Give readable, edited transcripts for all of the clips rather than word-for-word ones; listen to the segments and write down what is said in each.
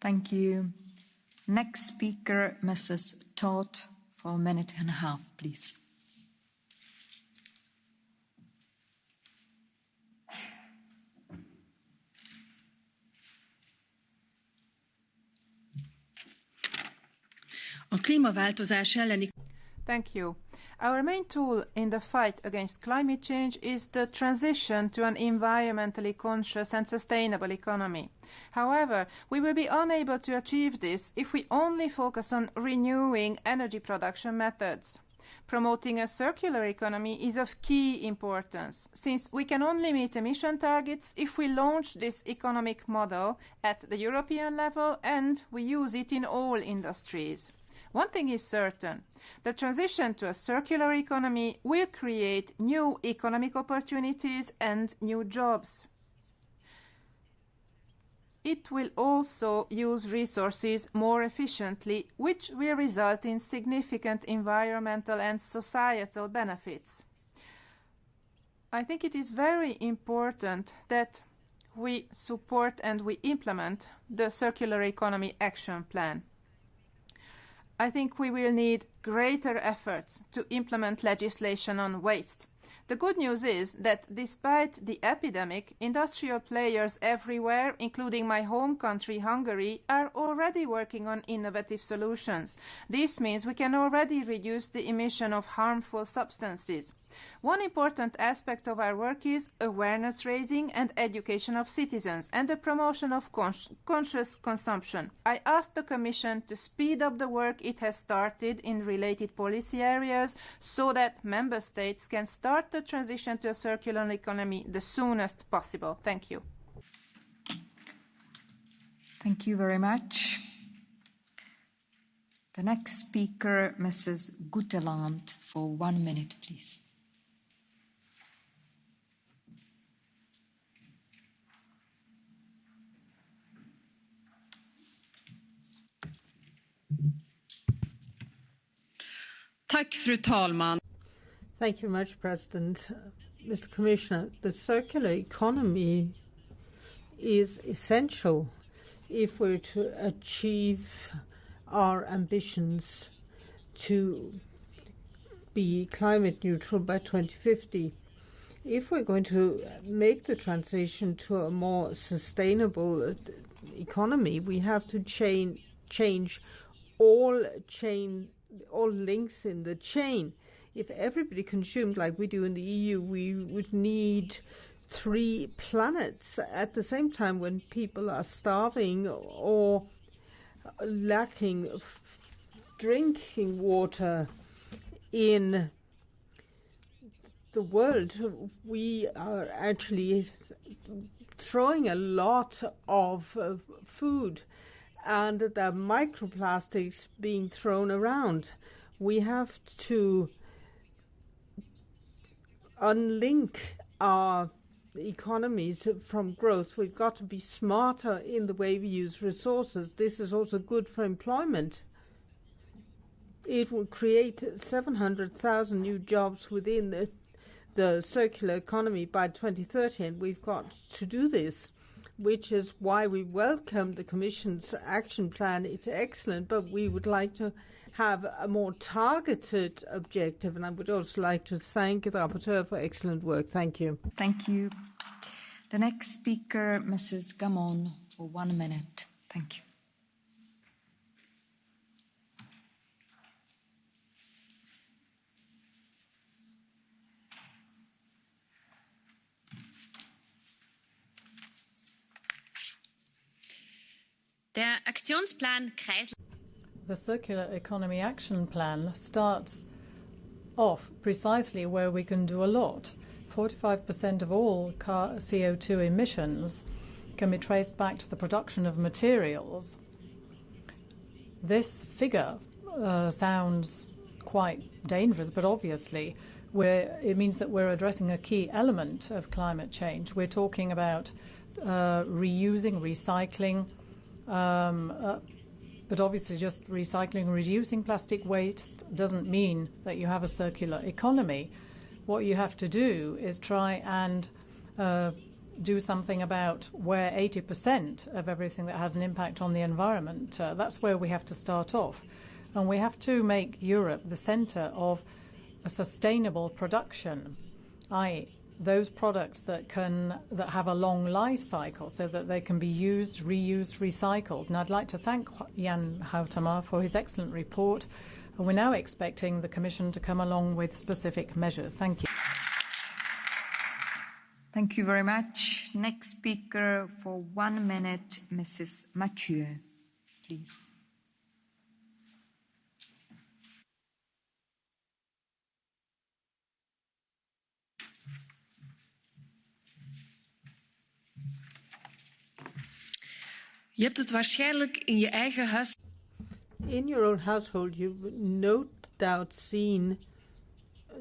Thank you. Next speaker, Mrs. Todd, for a minute and a half, please. A klímaváltozás elleni Thank you. Our main tool in the fight against climate change is the transition to an environmentally conscious and sustainable economy. However, we will be unable to achieve this if we only focus on renewing energy production methods. Promoting a circular economy is of key importance, since we can only meet emission targets if we launch this economic model at the European level and we use it in all industries. One thing is certain, the transition to a circular economy will create new economic opportunities and new jobs. It will also use resources more efficiently, which will result in significant environmental and societal benefits. I think it is very important that we support and we implement the Circular Economy Action Plan. I think we will need greater efforts to implement legislation on waste. The good news is that despite the epidemic, industrial players everywhere, including my home country, Hungary, are already working on innovative solutions. This means we can already reduce the emission of harmful substances. One important aspect of our work is awareness raising and education of citizens and the promotion of conscious consumption. I asked the Commission to speed up the work it has started in related policy areas so that Member States can start the transition to a circular economy the soonest possible. Thank you. Thank you very much. The next speaker, Mrs. Guteland, for 1 minute, please. Fru talman. Thank you very much, President. Mr. Commissioner, the circular economy is essential if we're to achieve our ambitions to be climate neutral by 2050. If we're going to make the transition to a more sustainable economy, we have to change all links in the chain. If everybody consumed like we do in the EU, we would need 3 planets at the same time when people are starving or lacking drinking water in the world. We are actually throwing a lot of food and the microplastics being thrown around. We have to unlink our economies from growth. We've got to be smarter in the way we use resources. This is also good for employment. It will create 700,000 new jobs within the circular economy by 2030, and we've got to do this, which is why we welcome the Commission's action plan. It's excellent, but we would like to have a more targeted objective, and I would also like to thank the rapporteur for excellent work. Thank you. Thank you. The next speaker, Mrs. Gamon, for 1 minute. Thank you. Der Aktionsplan The Circular Economy Action Plan starts off precisely where we can do a lot. 45% of all CO2 emissions can be traced back to the production of materials. This figure sounds quite dangerous, but obviously it means that we're addressing a key element of climate change. We're talking about reusing, recycling, but obviously just recycling and reducing plastic waste doesn't mean that you have a circular economy. What you have to do is try and do something about where 80% of everything that has an impact on the environment, that's where we have to start off. And we have to make Europe the centre of a sustainable production, i.e. those products that have a long life cycle so that they can be used, reused, recycled. And I'd like to thank Jan Houtema for his excellent report. And we're now expecting the Commission to come along with specific measures. Thank you. Thank you very much. Next speaker for 1 minute, Mrs. Mathieu, please. Je hebt het waarschijnlijk in je eigen huis. In your own household, you've no doubt seen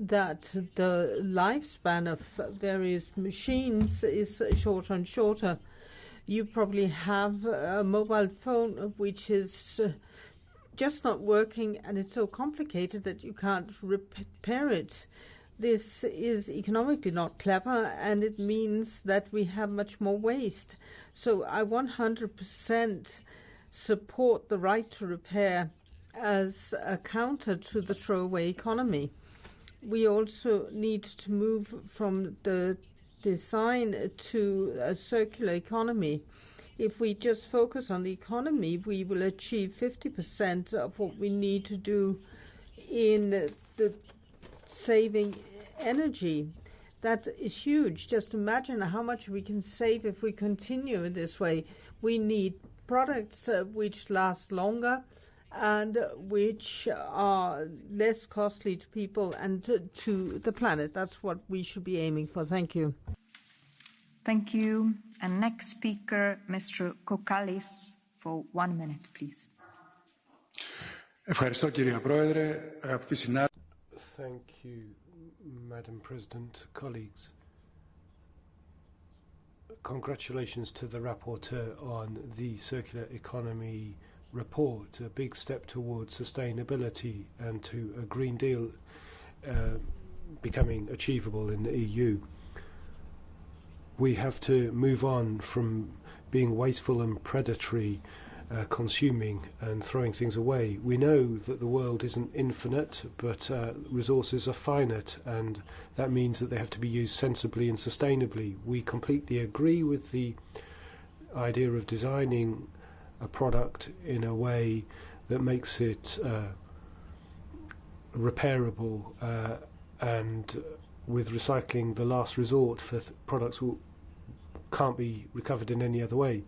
that the lifespan of various machines is shorter and shorter. You probably have a mobile phone which is just not working, and it's so complicated that you can't repair it. This is economically not clever, and it means that we have much more waste. So I 100% support the right to repair as a counter to the throwaway economy. We also need to move from the design to a circular economy. If we just focus on the economy, we will achieve 50% of what we need to do in the saving energy. That is huge. Just imagine how much we can save if we continue in this way. We need products which last longer and which are less costly to people and to the planet. That's what we should be aiming for. Thank you. Thank you. And next speaker, Mr. Kokalis, for 1 minute, please. Ευχαριστώ, κυρία Πρόεδρε, αγαπητοί συνάδελφοι. Thank you, Madam President, colleagues. Congratulations to the rapporteur on the circular economy report, a big step towards sustainability and to a Green Deal becoming achievable in the EU. We have to move on from being wasteful and predatory, consuming and throwing things away. We know that the world isn't infinite, but resources are finite, and that means that they have to be used sensibly and sustainably. We completely agree with the idea of designing a product in a way that makes it repairable and with recycling the last resort for products that can't be recovered in any other way.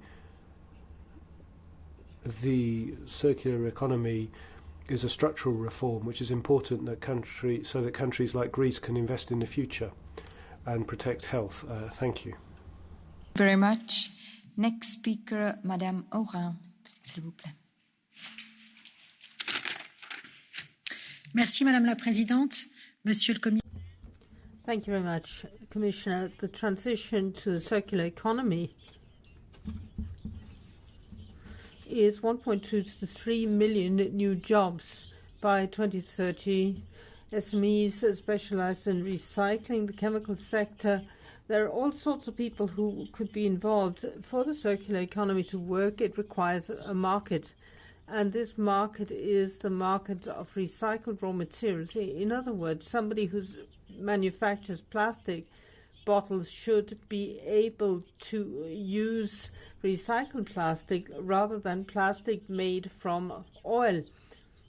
The circular economy is a structural reform which is important that so that countries like Greece can invest in the future and protect health. Thank you. Very much. Next speaker, Madame Aurin, s'il vous plaît. Merci, Madame la Présidente. Monsieur le Commissaire. Thank you very much, Commissioner. The transition to the circular economy is 1.2 to 3 million new jobs by 2030. SMEs specialized in recycling, the chemical sector. There are all sorts of people who could be involved. For the circular economy to work, it requires a market. And this market is the market of recycled raw materials. In other words, somebody who manufactures plastic bottles should be able to use recycled plastic rather than plastic made from oil.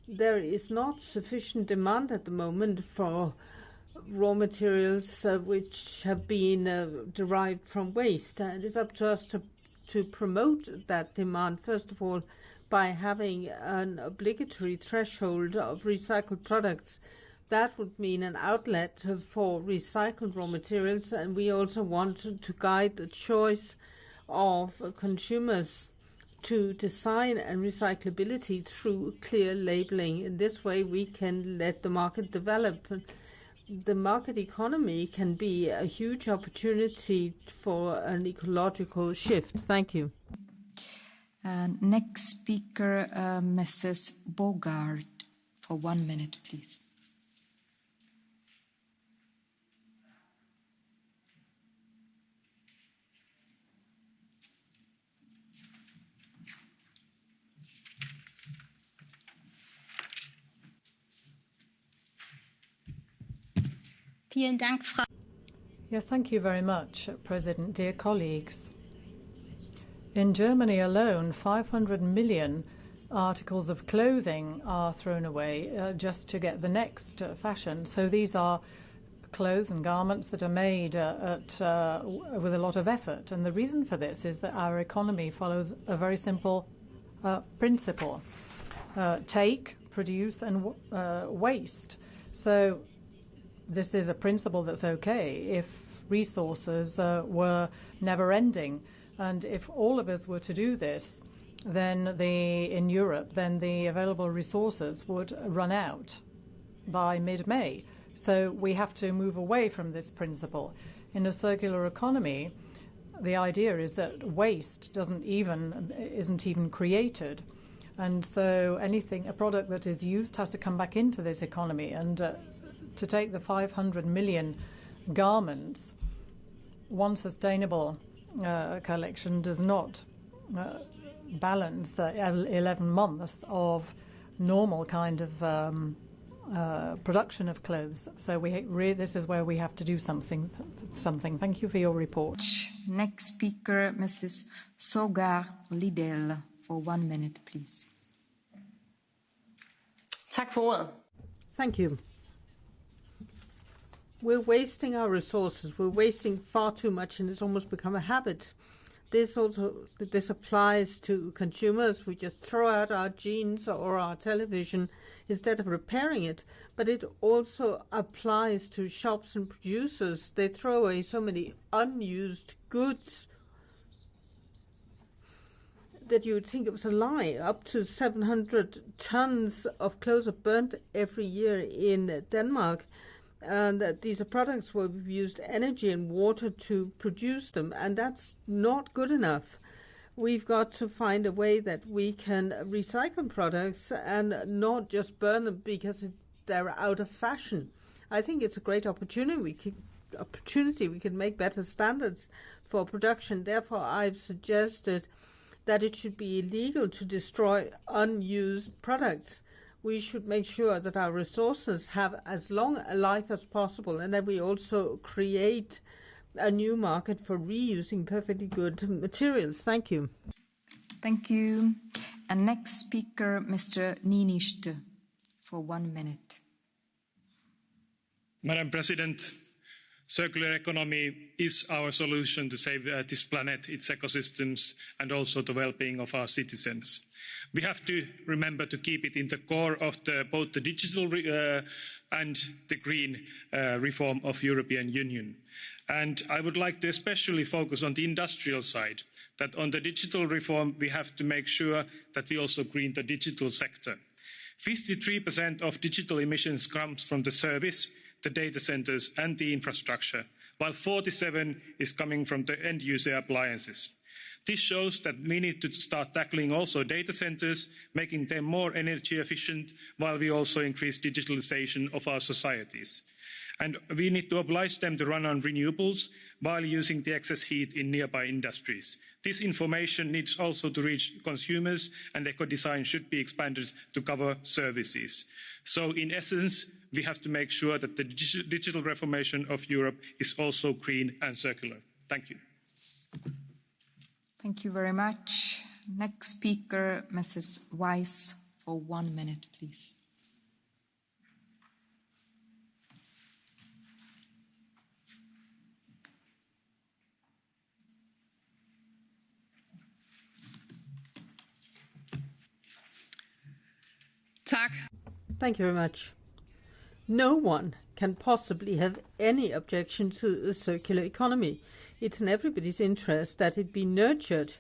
There is not sufficient demand at the moment for raw materials which have been derived from waste. And it's up to us to promote that demand, first of all, by having an obligatory threshold of recycled products. That would mean an outlet for recycled raw materials, and we also want to guide the choice of consumers to design and recyclability through clear labeling. In this way, we can let the market develop. The market economy can be a huge opportunity for an ecological shift. Thank you. Next speaker, Mrs. Bogard, for 1 minute, please. Yes, thank you very much, President. Dear colleagues, in Germany alone, 500 million articles of clothing are thrown away just to get the next fashion. So these are clothes and garments that are made with a lot of effort. And the reason for this is that our economy follows a very simple principle. Take, produce, and waste. So this is a principle that's okay if resources were never-ending. And if all of us were to do this, then in Europe, then the available resources would run out by mid-May. So we have to move away from this principle. In a circular economy, the idea is that waste isn't even created. And so a product that is used has to come back into this economy. And to take the 500 million garments, one sustainable collection does not balance 11 months of normal kind of production of clothes. So this is where we have to do something. Thank you for your report. Next speaker, Mrs. Sogaard-Lidell, for 1 minute, please. Thank you. We're wasting our resources. We're wasting far too much, and it's almost become a habit. This applies to consumers. We just throw out our jeans or our television instead of repairing it. But it also applies to shops and producers. They throw away so many unused goods that you would think it was a lie. Up to 700 tons of clothes are burnt every year in Denmark. And these are products where we've used energy and water to produce them, and that's not good enough. We've got to find a way that we can recycle products and not just burn them because they're out of fashion. I think it's a great opportunity. We can make better standards for production. Therefore, I've suggested that it should be illegal to destroy unused products. We should make sure that our resources have as long a life as possible, and that we also create a new market for reusing perfectly good materials. Thank you. Thank you. And next speaker, Mr. Niinistö, for 1 minute. Madam President, circular economy is our solution to save this planet, its ecosystems, and also the well-being of our citizens. We have to remember to keep it in the core of both the digital and the green reform of European Union. And I would like to especially focus on the industrial side, that on the digital reform we have to make sure that we also green the digital sector. 53% of digital emissions comes from the service, the data centres and the infrastructure, while 47% is coming from the end user appliances. This shows that we need to start tackling also data centres, making them more energy efficient, while we also increase digitalisation of our societies. And we need to oblige them to run on renewables while using the excess heat in nearby industries. This information needs also to reach consumers, and eco-design should be expanded to cover services. So in essence, we have to make sure that the digital reformation of Europe is also green and circular. Thank you. Thank you very much. Next speaker, Mrs. Weiss, for 1 minute, please. Thank you very much. No one can possibly have any objection to the circular economy. It's in everybody's interest that it be nurtured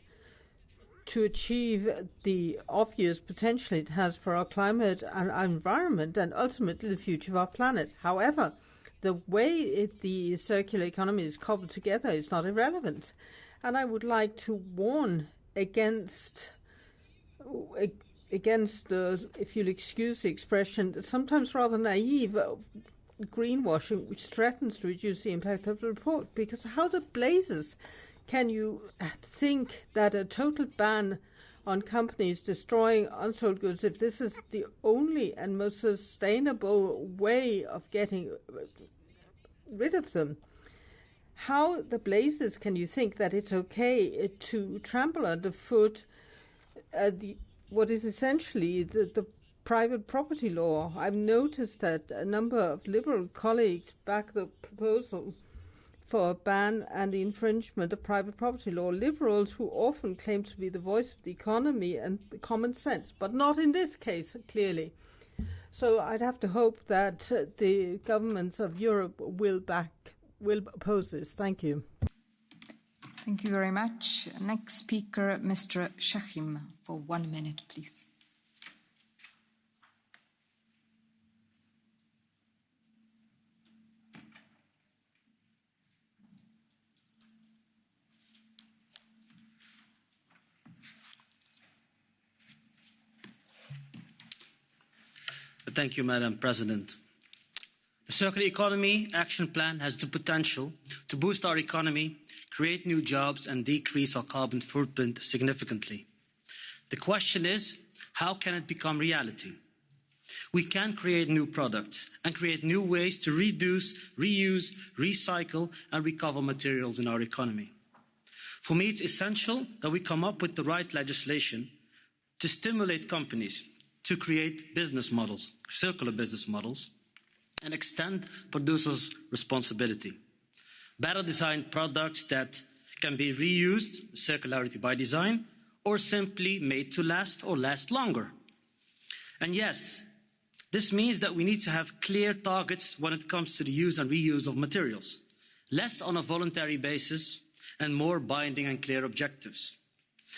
to achieve the obvious potential it has for our climate and our environment, and ultimately the future of our planet. However, the way the circular economy is cobbled together is not irrelevant. And I would like to warn against the, if you'll excuse the expression, sometimes rather naive greenwashing, which threatens to reduce the impact of the report. Because how the blazes can you think that a total ban on companies destroying unsold goods, if this is the only and most sustainable way of getting rid of them. How the blazes can you think that it's okay to trample underfoot what is essentially the private property law? I've noticed that a number of Liberal colleagues back the proposal for a ban and the infringement of private property law. Liberals who often claim to be the voice of the economy and the common sense, but not in this case, clearly. So I'd have to hope that the governments of Europe will oppose this. Thank you. Thank you very much. Next speaker, Mr. Shahim, for 1 minute, please. Thank you, Madam President. The Circular Economy Action Plan has the potential to boost our economy, create new jobs and decrease our carbon footprint significantly. The question is, how can it become reality? We can create new products and create new ways to reduce, reuse, recycle and recover materials in our economy. For me, it's essential that we come up with the right legislation to stimulate companies to create business models, circular business models, and extend producers' responsibility. Better designed products that can be reused, circularity by design, or simply made to last or last longer. And yes, this means that we need to have clear targets when it comes to the use and reuse of materials, less on a voluntary basis and more binding and clear objectives.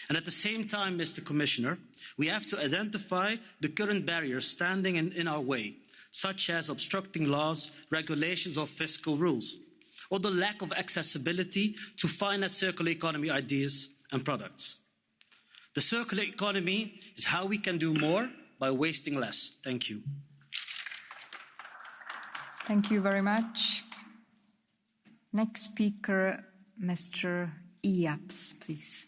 And at the same time, Mr. Commissioner, we have to identify the current barriers standing in our way, such as obstructing laws, regulations or fiscal rules, or the lack of accessibility to finance circular economy ideas and products. The circular economy is how we can do more by wasting less. Thank you. Thank you very much. Next speaker, Mr. Eaps, please.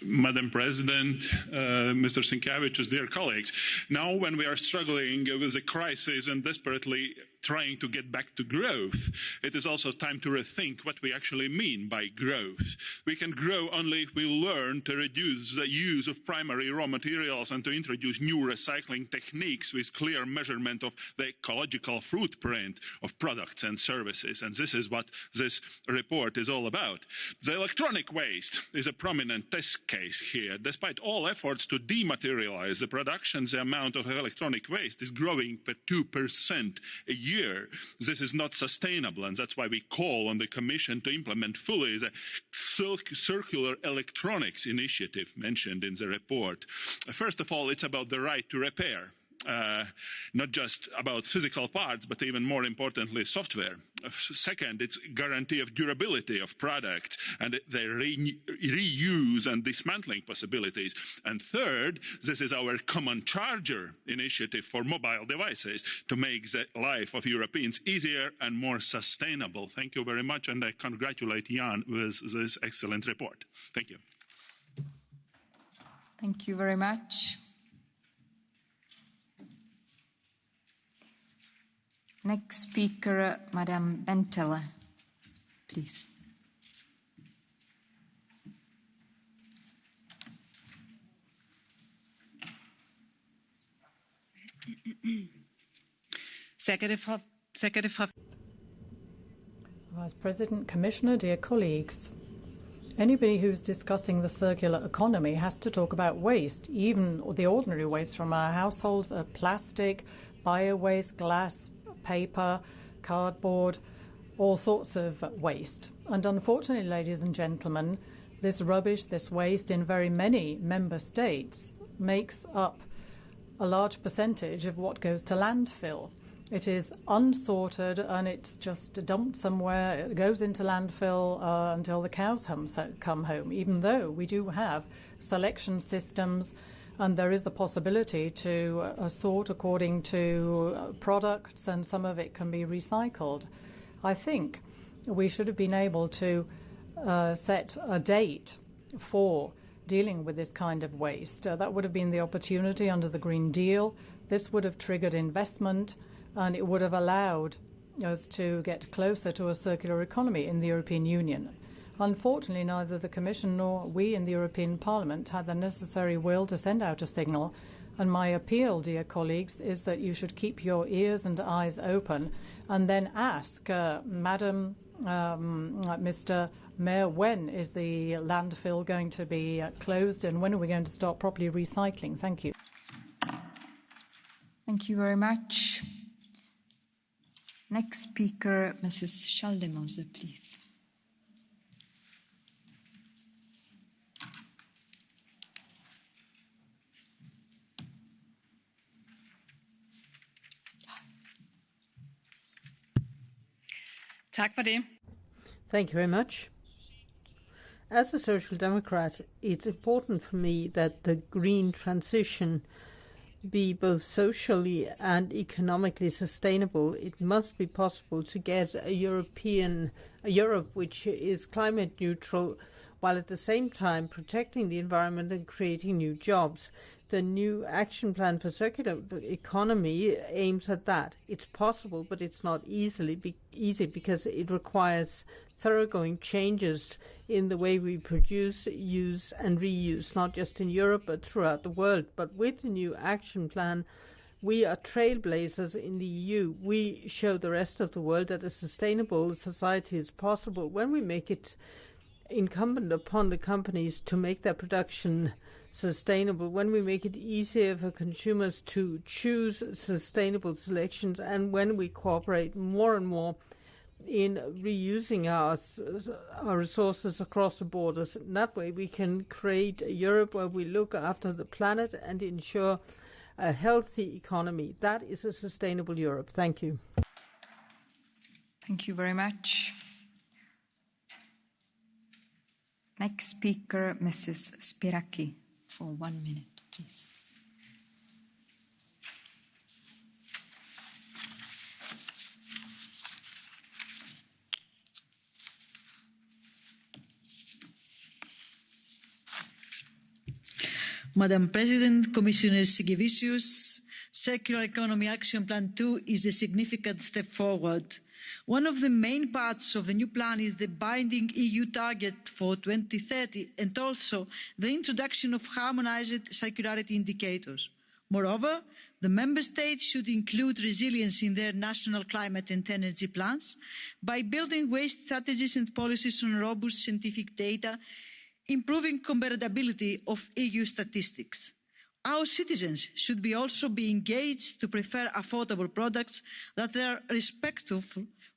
Madam President, Mr. Sinkevičius, dear colleagues, now when we are struggling with a crisis and desperately trying to get back to growth, it is also time to rethink what we actually mean by growth. We can grow only if we learn to reduce the use of primary raw materials and to introduce new recycling techniques with clear measurement of the ecological footprint of products and services. And this is what this report is all about. The electronic waste is a prominent test case here. Despite all efforts to dematerialize the production, the amount of electronic waste is growing by 2% a year. This is not sustainable, and that's why we call on the Commission to implement fully the circular electronics initiative mentioned in the report. First of all, it's about the right to repair. Not just about physical parts, but even more importantly, software. Second, it's guarantee of durability of products and their reuse and dismantling possibilities. And third, this is our common charger initiative for mobile devices to make the life of Europeans easier and more sustainable. Thank you very much, and I congratulate Jan with this excellent report. Thank you. Thank you very much. Next speaker, Madame Bentele, please. Vice President, Commissioner, dear colleagues, anybody who's discussing the circular economy has to talk about waste, even the ordinary waste from our households, plastic, bio-waste, glass, paper, cardboard, all sorts of waste. And unfortunately, ladies and gentlemen, this rubbish, this waste in very many member states makes up a large percentage of what goes to landfill. It is unsorted and it's just dumped somewhere. It goes into landfill until the cows come home, even though we do have selection systems and there is the possibility to sort according to products, and some of it can be recycled. I think we should have been able to set a date for dealing with this kind of waste. That would have been the opportunity under the Green Deal. This would have triggered investment, and it would have allowed us to get closer to a circular economy in the European Union. Unfortunately, neither the Commission nor we in the European Parliament had the necessary will to send out a signal. And my appeal, dear colleagues, is that you should keep your ears and eyes open and then ask, Madam, Mr. Mayor, when is the landfill going to be closed and when are we going to start properly recycling? Thank you. Thank you very much. Next speaker, Mrs. Schaldemose, please. Tak for det. Thank you very much. As a Social Democrat, it's important for me that the green transition be both socially and economically sustainable. It must be possible to get a Europe which is climate neutral, while at the same time protecting the environment and creating new jobs. The new action plan for circular economy aims at that. It's possible, but it's not easy because it requires thoroughgoing changes in the way we produce, use and reuse, not just in Europe but throughout the world. But with the new action plan, we are trailblazers in the EU. We show the rest of the world that a sustainable society is possible when we make it incumbent upon the companies to make their production sustainable, when we make it easier for consumers to choose sustainable selections, and when we cooperate more and more in reusing our resources across the borders. In that way we can create a Europe where we look after the planet and ensure a healthy economy. That is a sustainable Europe. Thank you. Thank you very much. Next speaker, Mrs. Spiraki, for 1 minute, please. Madam President, Commissioner Sigevicius, Circular Economy Action Plan 2 is a significant step forward. One of the main parts of the new plan is the binding EU target for 2030 and also the introduction of harmonised circularity indicators. Moreover, the Member States should include resilience in their national climate and energy plans by building waste strategies and policies on robust scientific data, improving comparability of EU statistics. Our citizens should also be engaged to prefer affordable products that are respectful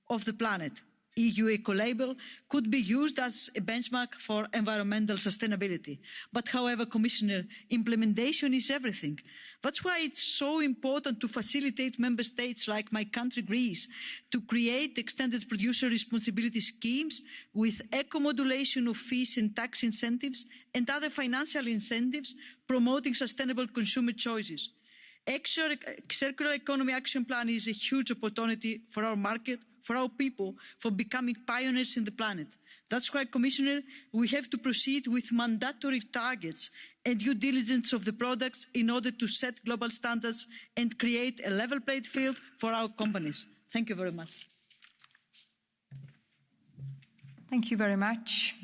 of the planet. EU eco-label could be used as a benchmark for environmental sustainability. But however, Commissioner, implementation is everything. That's why it's so important to facilitate Member States like my country, Greece, to create extended producer responsibility schemes with eco-modulation of fees and tax incentives and other financial incentives promoting sustainable consumer choices. Circular Economy Action Plan is a huge opportunity for our market, for our people, for becoming pioneers in the planet. That's why, Commissioner, we have to proceed with mandatory targets and due diligence of the products in order to set global standards and create a level playing field for our companies. Thank you very much. Thank you very much.